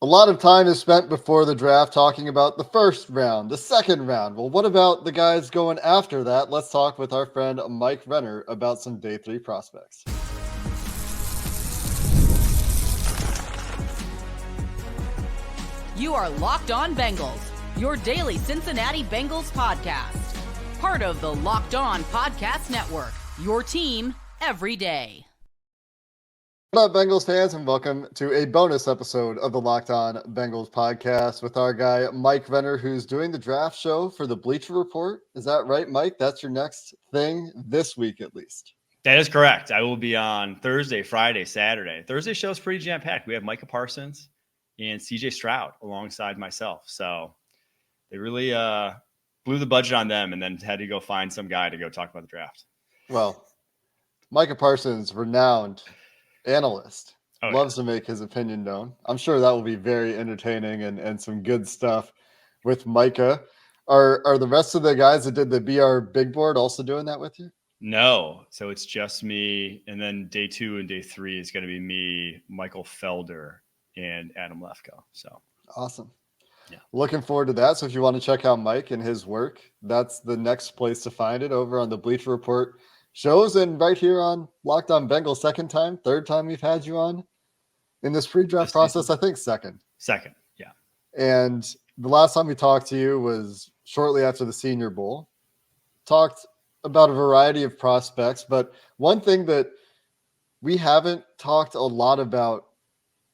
A lot of time is spent before the draft talking about the first round, the second round. Well, what about the guys going after that? Let's talk with our friend Mike Renner about some day 3 prospects. You are Locked On Bengals, your daily Cincinnati Bengals podcast. Part of the Locked On Podcast Network, your team every day. What up, Bengals fans, and welcome to a bonus episode of the Locked On Bengals podcast with our guy, Mike Renner, who's doing the draft show for the Bleacher Report. Is that right, Mike? That's your next thing this week, at least. That is correct. I will be on Thursday, Friday, Saturday. Thursday show is pretty jam-packed. We have Micah Parsons and CJ Stroud alongside myself. So they really blew the budget on them and then had to go find some guy to go talk about the draft. Well, Micah Parsons, renowned analyst, loves to make his opinion known. I'm sure that will be very entertaining and some good stuff with Micah. Are the rest of the guys that did the BR big board also doing that with you? No. So it's just me. And then day 2 and day 3 is going to be me, Michael Felder, and Adam Lefkoe. So awesome. Yeah. Looking forward to that. So if you want to check out Mike and his work, that's the next place to find it, over on the Bleacher Report shows and right here on Locked On Bengals. Third time we've had you on in this pre-draft process. I think second. Yeah. And the last time we talked to you was shortly after the Senior Bowl. Talked about a variety of prospects, but one thing that we haven't talked a lot about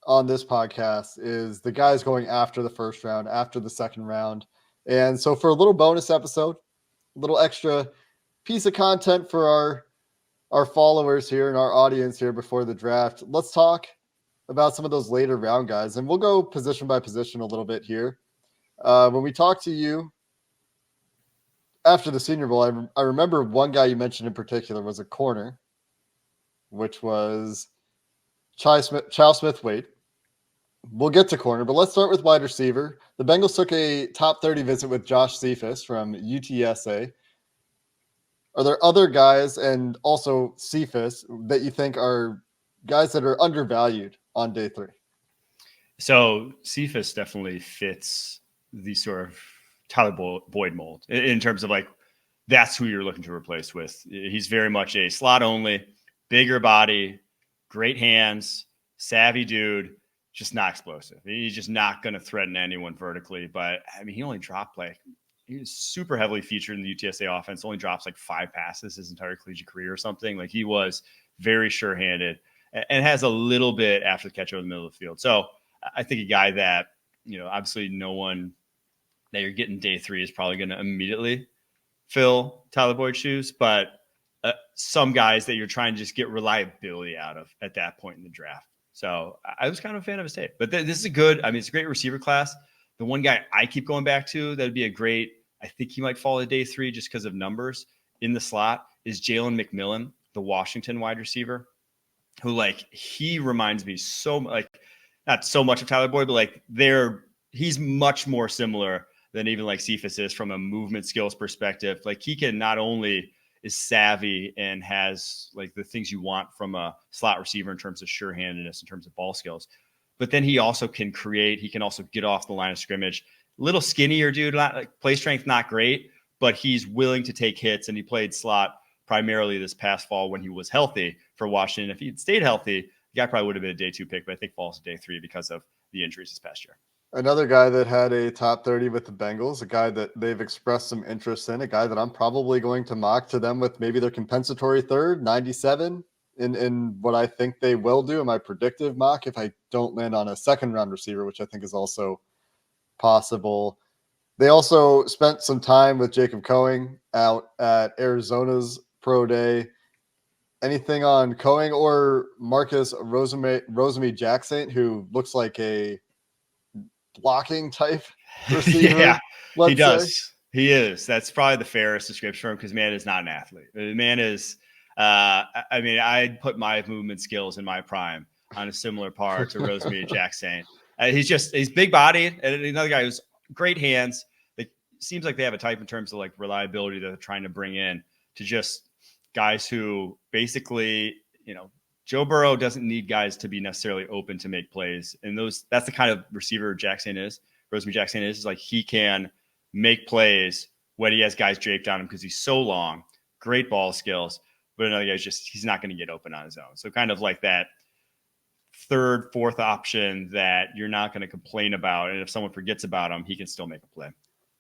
on this podcast is the guys going after the first round, after the second round. And so for a little bonus episode, a little extra piece of content for our followers here and our audience here before the draft, let's talk about some of those later round guys. And we'll go position by position a little bit here. When we talked to you after the Senior Bowl, I remember one guy you mentioned in particular was a corner, which was Chau Smith-Wade. We'll get to corner, but let's start with wide receiver. The Bengals took a top 30 visit with Josh Cephus from UTSA. Are there other guys, and also Cephus, that you think are guys that are undervalued on day 3? So Cephus definitely fits the sort of Tyler Boyd mold in terms of like, that's who you're looking to replace with. He's very much a slot only, bigger body, great hands, savvy dude, just not explosive. He's just not going to threaten anyone vertically. But I mean, he only dropped he was super heavily featured in the UTSA offense, only drops like 5 passes his entire collegiate career or something. Like, he was very sure-handed and has a little bit after the catch over the middle of the field. So I think a guy that, obviously no one that you're getting day 3 is probably going to immediately fill Tyler Boyd's shoes, but some guys that you're trying to just get reliability out of at that point in the draft. So I was kind of a fan of his tape, but this is it's a great receiver class. The one guy I keep going back to that would be I think he might fall to day 3 just because of numbers in the slot, is Jalen McMillan, the Washington wide receiver, who he reminds me not so much of Tyler Boyd, but he's much more similar than even Cephus is from a movement skills perspective. He can not only is savvy and has the things you want from a slot receiver in terms of sure-handedness, in terms of ball skills, but then he also can create. He can also get off the line of scrimmage. Little skinnier dude, play strength not great, but he's willing to take hits, and he played slot primarily this past fall when he was healthy for Washington. If he'd stayed healthy, the guy probably would have been a day 2 pick, but I think falls to day 3 because of the injuries this past year. Another guy that had a top 30 with the Bengals, a guy that they've expressed some interest in, a guy that I'm probably going to mock to them with maybe their compensatory third, 97, in what I think they will do in my predictive mock if I don't land on a second-round receiver, which I think is also possible. They also spent some time with Jacob Coing out at Arizona's Pro Day. Anything on Coing or Marcus Rosemy-Jacksaint, who looks like a blocking type receiver? Yeah, he does. Say. He is. That's probably the fairest description for him, because man is not an athlete. The man is, I'd put my movement skills in my prime on a similar par to Rosemy-Jacksaint. He's big bodied, and another guy who's great hands. It seems like they have a type in terms of reliability that they're trying to bring in to just guys who basically, Joe Burrow doesn't need guys to be necessarily open to make plays. And that's the kind of receiver Rosemary Jackson is like he can make plays when he has guys draped on him because he's so long, great ball skills, but another guy's he's not going to get open on his own. So kind of like that third, fourth option that you're not going to complain about. And if someone forgets about him, he can still make a play.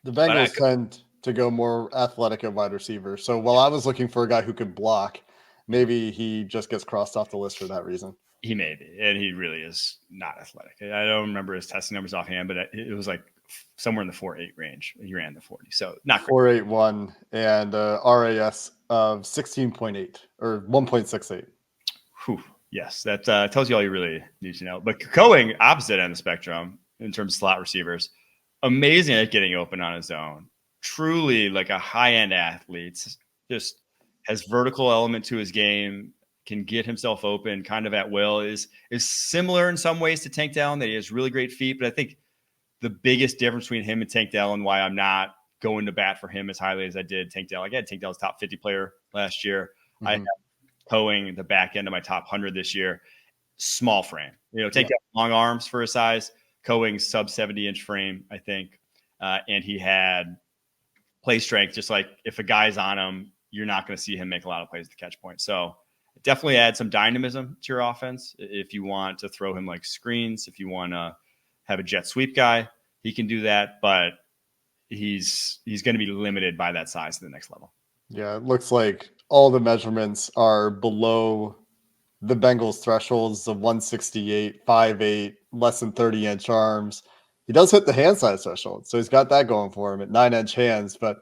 The Bengals tend to go more athletic at wide receiver. So while I was looking for a guy who could block, maybe he just gets crossed off the list for that reason. He may be, and he really is not athletic. I don't remember his testing numbers offhand, but it was like somewhere in the 4.8 range. He ran the 40, so not 4.81 and RAS of 16.8 or 1.68. Whew. Yes, that tells you all you really need to know. But going opposite end of the spectrum in terms of slot receivers, amazing at getting open on his own. Truly like a high-end athlete. Just has vertical element to his game, can get himself open kind of at will, is similar in some ways to Tank Dell, that he has really great feet. But I think the biggest difference between him and Tank Dell and why I'm not going to bat for him as highly as I did Tank Dell. Like I had Tank Dell's top 50 player last year. Mm-hmm. I have towing the back end of my top 100 this year. Small frame. Tank Dell long arms for his size, Coing sub 70-inch frame, I think. And he had play strength, just like if a guy's on him, you're not going to see him make a lot of plays at the catch point. So definitely add some dynamism to your offense. If you want to throw him like screens, if you want to have a jet sweep guy, he can do that, but he's going to be limited by that size to the next level. Yeah, it looks like all the measurements are below the Bengals thresholds of 168, 5'8", less than 30-inch arms. He does hit the hand size threshold, so he's got that going for him at 9-inch hands, but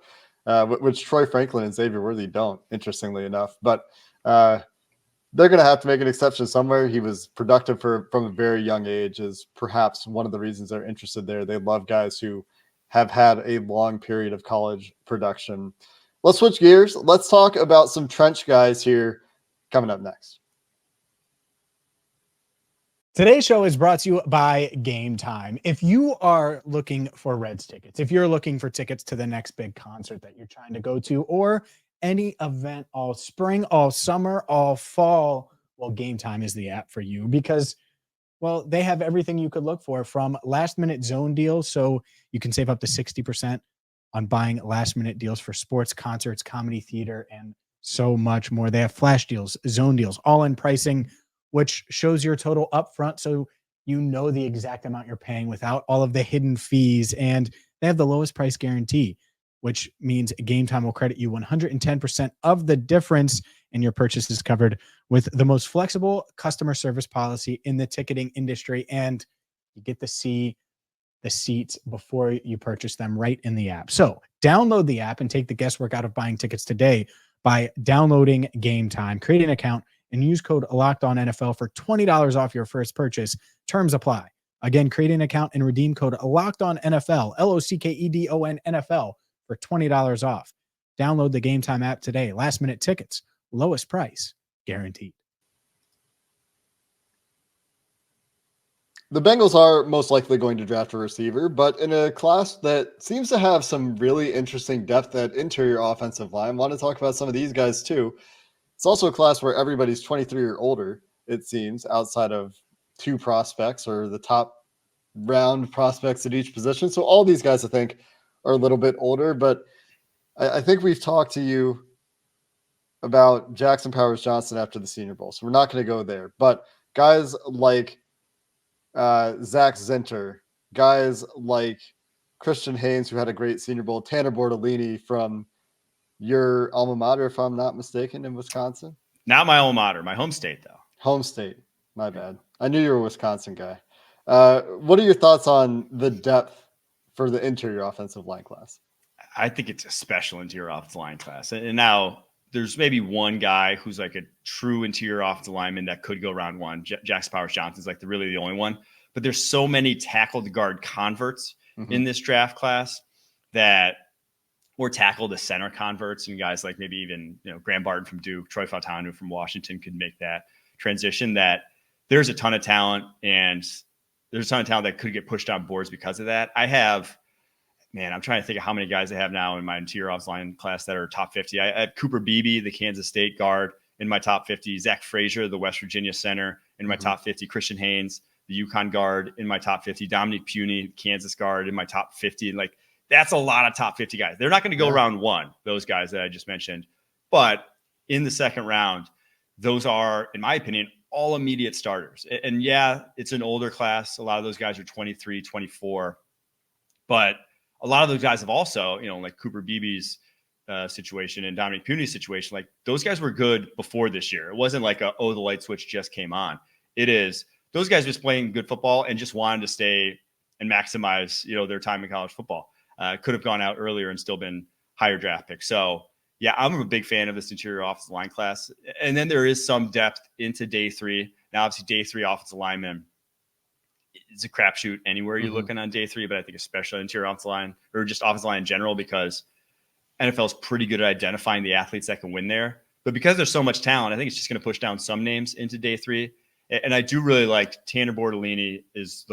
which Troy Franklin and Xavier Worthy don't, interestingly enough. But they're going to have to make an exception somewhere. He was productive from a very young age, is perhaps one of the reasons they're interested there. They love guys who have had a long period of college production. Let's switch gears. Let's talk about some trench guys here coming up next. Today's show is brought to you by Game Time. If you are looking for Reds tickets, if you're looking for tickets to the next big concert that you're trying to go to, or any event all spring, all summer, all fall, well, Game Time is the app for you because, well, they have everything you could look for, from last-minute zone deals, so you can save up to 60% on buying last-minute deals for sports, concerts, comedy, theater, and so much more. They have flash deals, zone deals, all-in pricing, which shows your total upfront, so you know the exact amount you're paying without all of the hidden fees. And they have the lowest price guarantee, which means Game Time will credit you 110% of the difference, and your purchase is covered with the most flexible customer service policy in the ticketing industry. And you get to see the seats before you purchase them right in the app. So download the app and take the guesswork out of buying tickets today by downloading Game Time, create an account, and use code LOCKEDONNFL for $20 off your first purchase. Terms apply. Again, create an account and redeem code LOCKEDONNFL, LOCKEDON NFL, for $20 off. Download the Game Time app today. Last minute tickets, lowest price, guaranteed. The Bengals are most likely going to draft a receiver, but in a class that seems to have some really interesting depth at interior offensive line. I want to talk about some of these guys too. It's also a class where everybody's 23 or older, it seems, outside of two prospects or the top round prospects at each position. So all these guys, I think, are a little bit older, but I think we've talked to you about Jackson Powers Johnson after the Senior Bowl, so we're not going to go there. But guys like Zach Zinter, guys like Christian Haynes, who had a great Senior Bowl, Tanner Bortolini from your alma mater, if I'm not mistaken, in Wisconsin. Not my alma mater, my home state, though. Home state. My bad. I knew you were a Wisconsin guy. What are your thoughts on the depth for the interior offensive line class? I think it's a special interior offensive line class. And now there's maybe one guy who's like a true interior offensive lineman that could go round one. Jackson Powers Johnson's like really the only one. But there's so many tackle to guard converts in this draft class that – or tackle to center converts, and guys like maybe even, Graham Barton from Duke, Troy Fautanu from Washington could make that transition. That there's a ton of talent, and there's a ton of talent that could get pushed on boards because of that. I'm trying to think of how many guys I have now in my interior offensive line class that are top 50. I had Cooper Beebe, the Kansas State guard, in my top 50, Zach Frazier, the West Virginia center, in my top 50, Christian Haynes, the UConn guard, in my top 50, Dominic Puny, Kansas guard, in my top 50. And like, that's a lot of top 50 guys. They're not going to go round one, those guys that I just mentioned. But in the second round, those are, in my opinion, all immediate starters. And yeah, it's an older class. A lot of those guys are 23, 24. But a lot of those guys have also, like Cooper Beebe's situation and Dominic Puny's situation, like those guys were good before this year. It wasn't like the light switch just came on. It is those guys just playing good football and just wanted to stay and maximize, their time in college football. Could have gone out earlier and still been higher draft picks. So yeah, I'm a big fan of this interior offensive line class. And then there is some depth into day 3. Now, obviously day 3 offensive lineman, it's a crapshoot anywhere you're looking on day 3, but I think especially interior offensive line or just offensive line in general, because NFL is pretty good at identifying the athletes that can win there. But because there's so much talent, I think it's just going to push down some names into day 3. And I do really like Tanner Bortolini is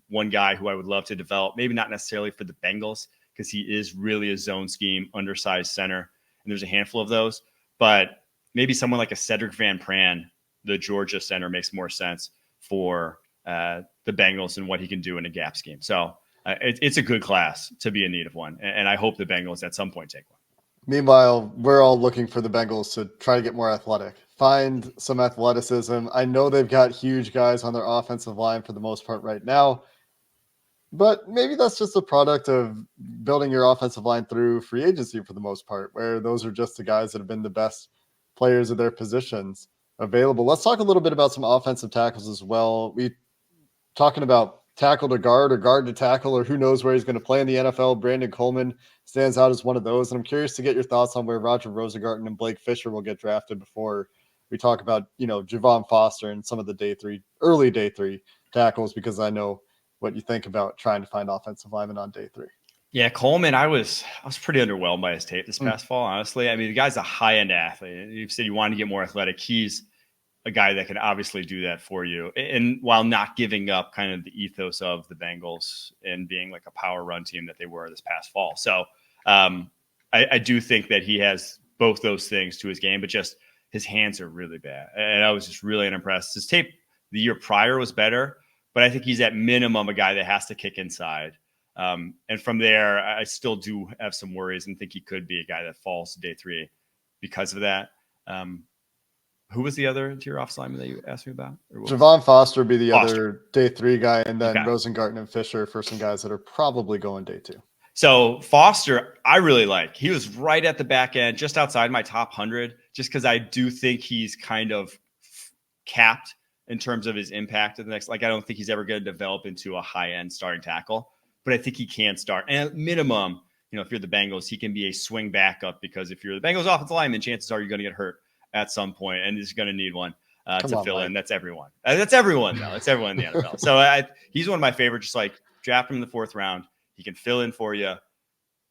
one guy who I would love to develop. Maybe not necessarily for the Bengals, because he is really a zone scheme, undersized center. And there's a handful of those. But maybe someone like a Cedric Van Pran, the Georgia center, makes more sense for the Bengals and what he can do in a gap scheme. So it's a good class to be in need of one. And I hope the Bengals at some point take one. Meanwhile, we're all looking for the Bengals to try to get more athletic, find some athleticism. I know they've got huge guys on their offensive line for the most part right now, but maybe that's just a product of building your offensive line through free agency for the most part, where those are just the guys that have been the best players of their positions available. Let's talk a little bit about some offensive tackles as well. We talking about tackle to guard or guard to tackle, or who knows where he's going to play in the NFL. Brandon Coleman stands out as one of those. And I'm curious to get your thoughts on where Roger Rosengarten and Blake Fisher will get drafted before we talk about, Javon Foster and some of the early day 3 tackles, because I know what you think about trying to find offensive linemen on day 3. Yeah, Coleman, I was pretty underwhelmed by his tape this past fall, honestly. I mean, the guy's a high-end athlete. You said you wanted to get more athletic. He's a guy that can obviously do that for you, and while not giving up kind of the ethos of the Bengals and being like a power run team that they were this past fall. So I do think that he has both those things to his game, but just his hands are really bad. And I was just really unimpressed. His tape the year prior was better, but I think he's at minimum a guy that has to kick inside. And from there, I still do have some worries and think he could be a guy that falls to day 3 because of that. Who was the other interior offensive lineman that you asked me about? Javon Foster would be the other day 3 guy, and then Rosengarten and Fisher for some guys that are probably going day 2. So Foster, I really like. He was right at the back end, just outside my top 100, just because I do think he's kind of capped in terms of his impact at the next. Like, I don't think he's ever going to develop into a high-end starting tackle, but I think he can start. And at minimum, if you're the Bengals, he can be a swing backup, because if you're the Bengals offensive lineman, chances are you're going to get hurt at some point, and he's going to need one to fill in. That's everyone. That's everyone, though. That's everyone in the NFL. So he's one of my favorites. Just like draft him in the 4th round. He can fill in for you.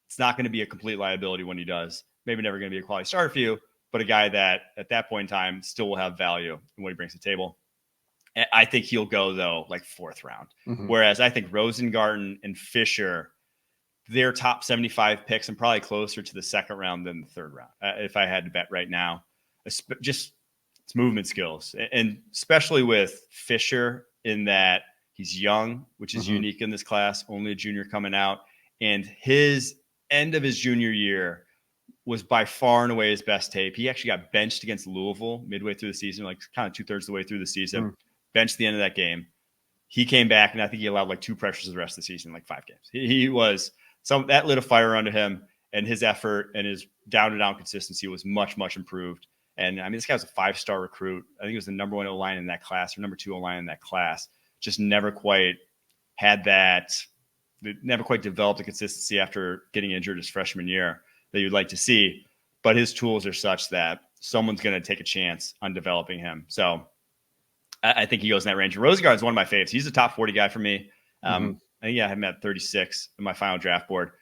It's not going to be a complete liability when he does. Maybe never going to be a quality starter for you, but a guy that at that point in time still will have value in what he brings to the table. I think he'll go, though, like 4th round. Whereas I think Rosengarten and Fisher, they're top 75 picks and probably closer to the 2nd round than the 3rd round, if I had to bet right now. Just it's movement skills, and especially with Fisher in that he's young, which is unique in this class, only a junior coming out. And his end of his junior year was by far and away his best tape. He actually got benched against Louisville midway through the season, like kind of 2/3 of the way through the season, benched the end of that game. He came back, and I think he allowed like 2 pressures the rest of the season, like 5 games. He was that lit a fire under him, and his effort and his down-to-down consistency was much, much improved. And I mean, this guy was a 5-star recruit. I think he was the number 1 O-line in that class, or number 2 O-line in that class. Just never quite had that, never quite developed the consistency after getting injured his freshman year that you'd like to see. But his tools are such that someone's going to take a chance on developing him. So I think he goes in that range. Rosengarten is one of my favorites. He's a top 40 guy for me. I think I had him at 36 in my final draft board.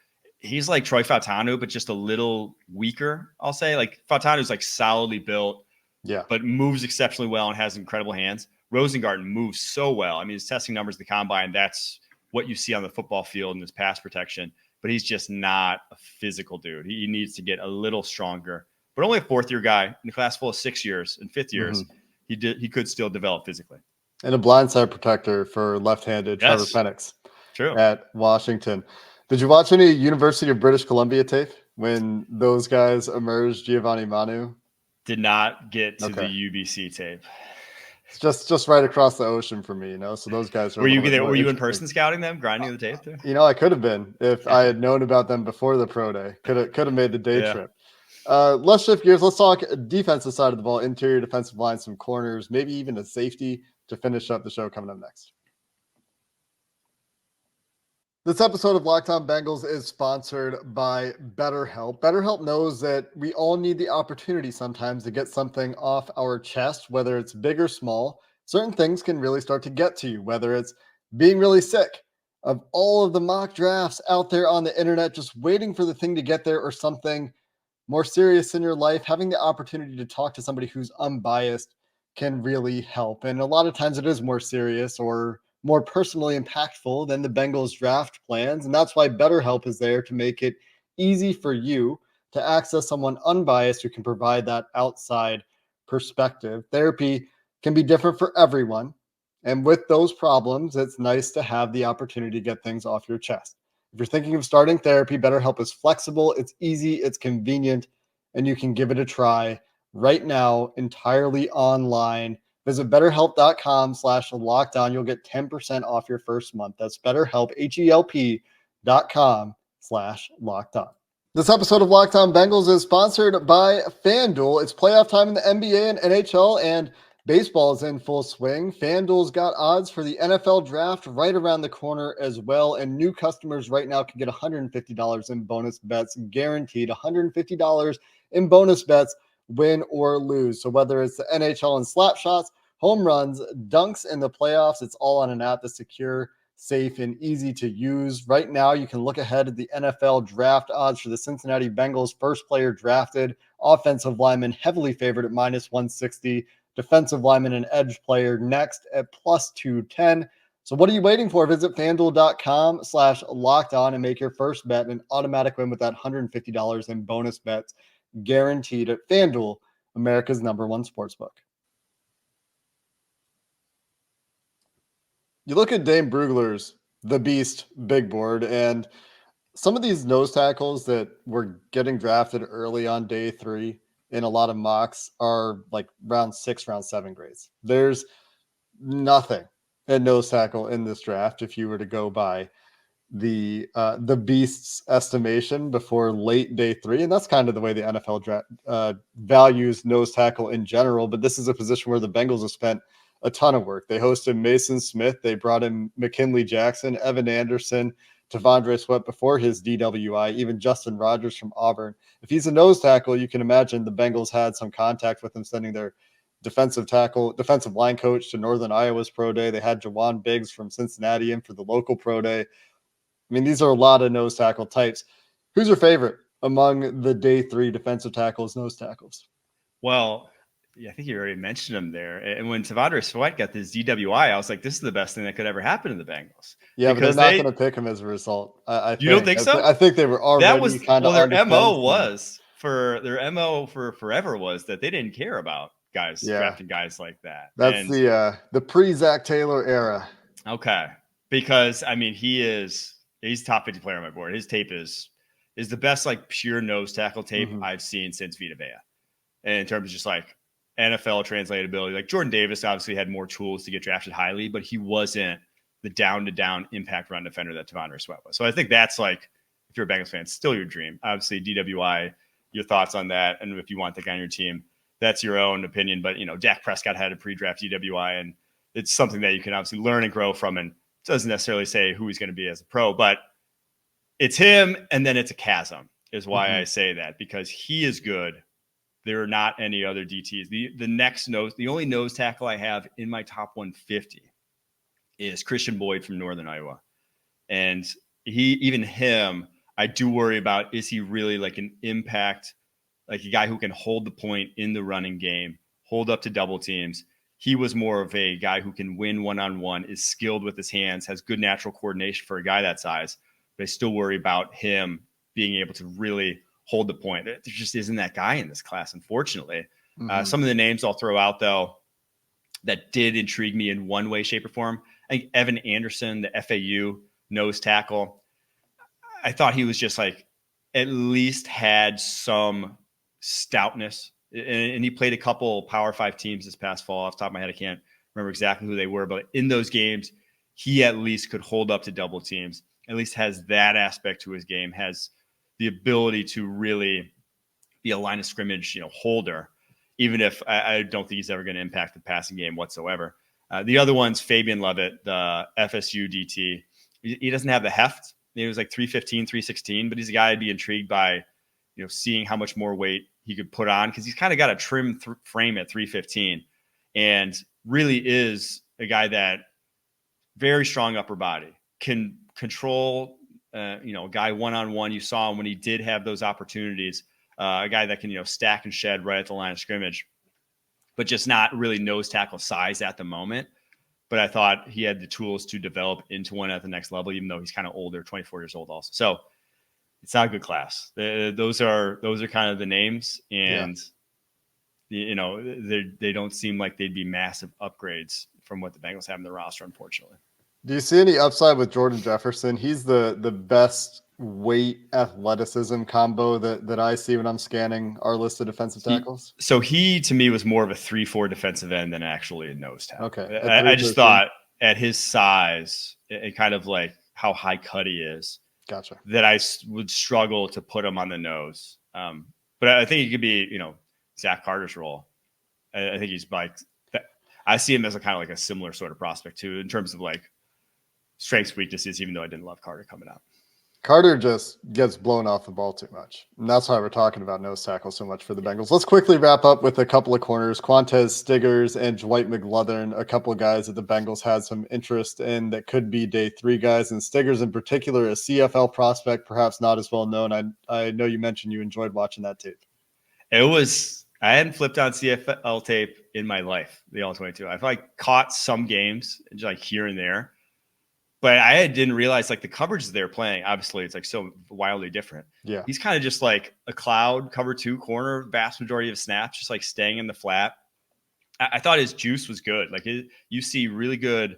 He's like Troy Fautanu, but just a little weaker, I'll say. Like, Fautanu's like solidly built, but moves exceptionally well and has incredible hands. Rosengarten moves so well. I mean, his testing numbers, the combine, that's what you see on the football field in his pass protection. But he's just not a physical dude. He needs to get a little stronger but only a 4th-year guy in a class full of 6 years and 5th years. He could still develop physically. And a blindside protector for left-handed Trevor Penix at Washington. Did you watch any University of British Columbia tape when those guys emerged, Giovanni Manu? Did not get to the UBC tape. It's just right across the ocean from me, So those guys were you there? Were you in person scouting them, grinding the tape there? I could have been if I had known about them before the pro day. Could have made the day trip. Let's shift gears. Let's talk defensive side of the ball, interior defensive line, some corners, maybe even a safety to finish up the show coming up next. This episode of Locked On Bengals is sponsored by Betterhelp. Betterhelp knows that we all need the opportunity sometimes to get something off our chest, whether it's big or small. Certain things can really start to get to you, whether it's being really sick, of all of the mock drafts out there on the internet, just waiting for the thing to get there, or something more serious in your life. Having the opportunity to talk to somebody who's unbiased can really help. And a lot of times it is more serious or more personally impactful than the Bengals draft plans. And that's why BetterHelp is there to make it easy for you to access someone unbiased who can provide that outside perspective. Therapy can be different for everyone. And with those problems, it's nice to have the opportunity to get things off your chest. If you're thinking of starting therapy, BetterHelp is flexible, it's easy, it's convenient, and you can give it a try right now, entirely online. Visit betterhelp.com/lockdown. You'll get 10% off your first month. That's BetterHelp, HELP.com/lockdown. This episode of Locked On Bengals is sponsored by FanDuel. It's playoff time in the NBA and NHL, and baseball is in full swing. FanDuel's got odds for the NFL draft right around the corner as well. And new customers right now can get $150 in bonus bets, guaranteed $150 in bonus bets, win or lose. So whether it's the NHL and slap shots, home runs, dunks in the playoffs, it's all on an app that's secure, safe, and easy to use. Right now, you can look ahead at the NFL draft odds for the Cincinnati Bengals. First player drafted, offensive lineman heavily favored at -160, defensive lineman and edge player next at +210. So what are you waiting for? Visit FanDuel.com/lockdown and make your first bet an automatic win with that $150 in bonus bets, guaranteed at FanDuel, America's #1 sportsbook. You look at Dane Brugler's The Beast big board, and some of these nose tackles that were getting drafted early on day 3 in a lot of mocks are like round 6, round 7 grades. There's nothing at nose tackle in this draft if you were to go by the Beast's estimation before late day 3, and that's kind of the way the NFL values nose tackle in general. But this is a position where the Bengals have spent a ton of work. They hosted Mason Smith, they brought in McKinley Jackson, Evan Anderson, T'Vondre Sweat before his DWI, even Justin Rogers from Auburn. If he's a nose tackle, you can imagine the Bengals had some contact with him, sending their defensive line coach to Northern Iowa's pro day. They had Jawan Biggs from Cincinnati in for the local pro day. I mean, these are a lot of nose tackle types. Who's your favorite among the day 3 defensive tackles, nose tackles? Well, yeah, I think you already mentioned him there. And when T'Vondre Sweat got this DWI, I was like, this is the best thing that could ever happen to the Bengals. Yeah, because but they're not going to pick him as a result. You don't think so? I think they were already kind of. Well, their MO for forever was that they didn't care about guys drafting guys like that. That's the pre-Zach Taylor era. Okay, because I mean he's top 50 player on my board. His tape is the best like pure nose tackle tape I've seen since Vita Vea. And in terms of just like NFL translatability, like Jordan Davis obviously had more tools to get drafted highly, but he wasn't the down-to-down impact run defender that T'Vondre Sweat was. So I think that's like, if you're a Bengals fan, still your dream. Obviously, DWI, your thoughts on that, and if you want the guy on your team, that's your own opinion. But, Dak Prescott had a pre-draft DWI, and it's something that you can obviously learn and grow from, and doesn't necessarily say who he's going to be as a pro, but it's him, and then it's a chasm is why I say that, because he is good. There are not any other DTs. The only nose tackle I have in my top 150 is Khristian Boyd from Northern Iowa. And I do worry about, is he really like an impact, like a guy who can hold the point in the running game, hold up to double teams. He was more of a guy who can win one-on-one, is skilled with his hands, has good natural coordination for a guy that size. But I still worry about him being able to really hold the point. There just isn't that guy in this class, unfortunately. Mhm. Some of the names I'll throw out, though, that did intrigue me in one way, shape, or form. I think Evan Anderson, the FAU nose tackle, I thought he was just like at least had some stoutness. And he played a couple Power 5 teams this past fall. Off the top of my head, I can't remember exactly who they were, but in those games, he at least could hold up to double teams, at least has that aspect to his game, has the ability to really be a line of scrimmage, holder, even if I don't think he's ever going to impact the passing game whatsoever. The other one's Fabian Levitt, the FSU DT. He doesn't have the heft. He was like 315, 316, but he's a guy I'd be intrigued by, seeing how much more weight he could put on, because he's kind of got a trim frame at 315 and really is a guy that very strong upper body, can control, a guy one-on-one. You saw him when he did have those opportunities, a guy that can, stack and shed right at the line of scrimmage, but just not really nose tackle size at the moment. But I thought he had the tools to develop into one at the next level, even though he's kind of older, 24 years old also. So it's not a good class. Those are kind of the names, and they don't seem like they'd be massive upgrades from what the Bengals have in the roster, unfortunately. Do you see any upside with Jordan Jefferson? He's the best weight athleticism combo that I see when I'm scanning our list of defensive tackles. He to me was more of a 3-4 defensive end than actually a nose tackle. Okay. I just thought at his size and kind of like how high cut he is, gotcha, that I would struggle to put him on the nose. But I think he could be, Zach Carter's role. I think he's like, I see him as a kind of like a similar sort of prospect too, in terms of like strengths, weaknesses, even though I didn't love Carter coming out. Carter just gets blown off the ball too much. And that's why we're talking about nose tackle so much for the Bengals. Let's quickly wrap up with a couple of corners. Qwan'tez, Stiggers, and Dwight McGlothern, a couple of guys that the Bengals had some interest in that could be day 3 guys. And Stiggers in particular, a CFL prospect, perhaps not as well known. I know you mentioned you enjoyed watching that tape. I hadn't flipped on CFL tape in my life, the All-22. I've like caught some games just like here and there, but I didn't realize like the coverage they're playing. Obviously, it's like so wildly different. Yeah. He's kind of just like a cloud cover 2 corner, vast majority of snaps, just like staying in the flat. I thought his juice was good. Like you see really good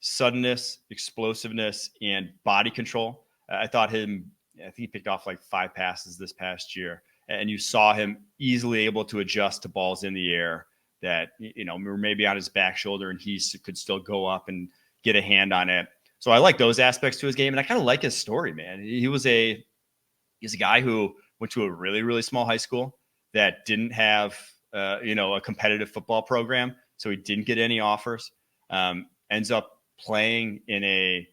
suddenness, explosiveness, and body control. I think he picked off like 5 passes this past year. And you saw him easily able to adjust to balls in the air that, were maybe on his back shoulder, and he could still go up and get a hand on it. So I like those aspects to his game. And I kind of like his story, man. He's a guy who went to a really, really small high school that didn't have, a competitive football program. So he didn't get any offers, ends up playing in a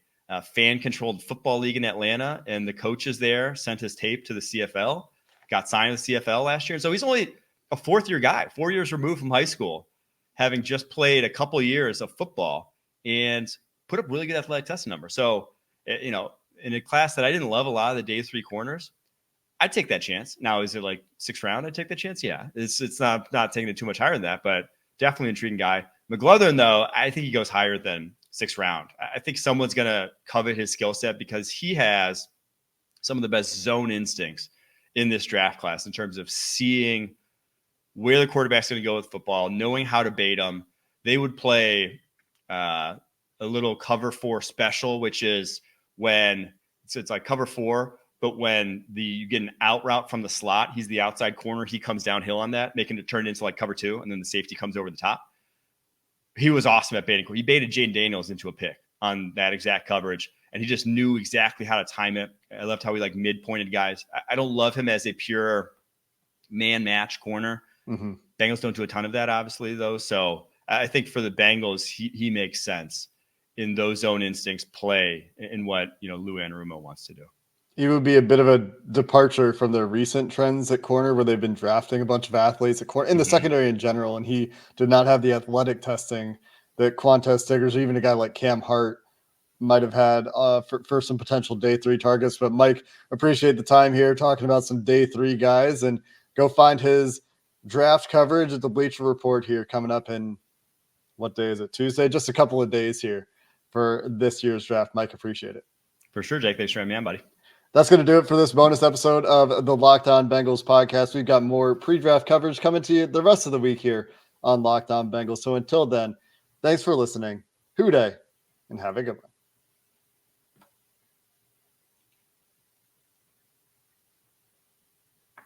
fan-controlled football league in Atlanta. And the coaches there sent his tape to the CFL. Got signed to the CFL last year. So he's only a 4th-year guy, 4 years removed from high school, having just played a couple of years of football and put up really good athletic testing numbers. So, in a class that I didn't love a lot of the day 3 corners, I'd take that chance. Now, is it like 6th round? I'd take that chance. Yeah, it's not taking it too much higher than that, but definitely intriguing guy. McGlothern, though, I think he goes higher than 6th round. I think someone's going to covet his skill set because he has some of the best zone instincts in this draft class in terms of seeing where the quarterback's going to go with football, knowing how to bait them. They would play a little cover 4 special, which is when it's like cover 4, but when you get an out route from the slot, he's the outside corner. He comes downhill on that, making it turn into like cover 2, and then the safety comes over the top. He was awesome at baiting. He baited Jaden Daniels into a pick on that exact coverage. And he just knew exactly how to time it. I loved how he like mid-pointed guys. I don't love him as a pure man match corner. Mm-hmm. Bengals don't do a ton of that, obviously, though. So I think for the Bengals, he makes sense in those zone instincts play in what, Lou Anarumo wants to do. He would be a bit of a departure from the recent trends at corner where they've been drafting a bunch of athletes at corner in the secondary in general. And he did not have the athletic testing that Qwan'tez, Stiggers, or even a guy like Cam Hart might have had for some potential day 3 targets. But Mike, appreciate the time here talking about some day 3 guys, and go find his draft coverage at the Bleacher Report here coming up in, what day is it? Tuesday, just a couple of days here for this year's draft. Mike, appreciate it. For sure, Jake. Thanks for having me on, buddy. That's going to do it for this bonus episode of the Locked On Bengals podcast. We've got more pre-draft coverage coming to you the rest of the week here on Locked On Bengals. So until then, thanks for listening. Hoo day, and have a good one.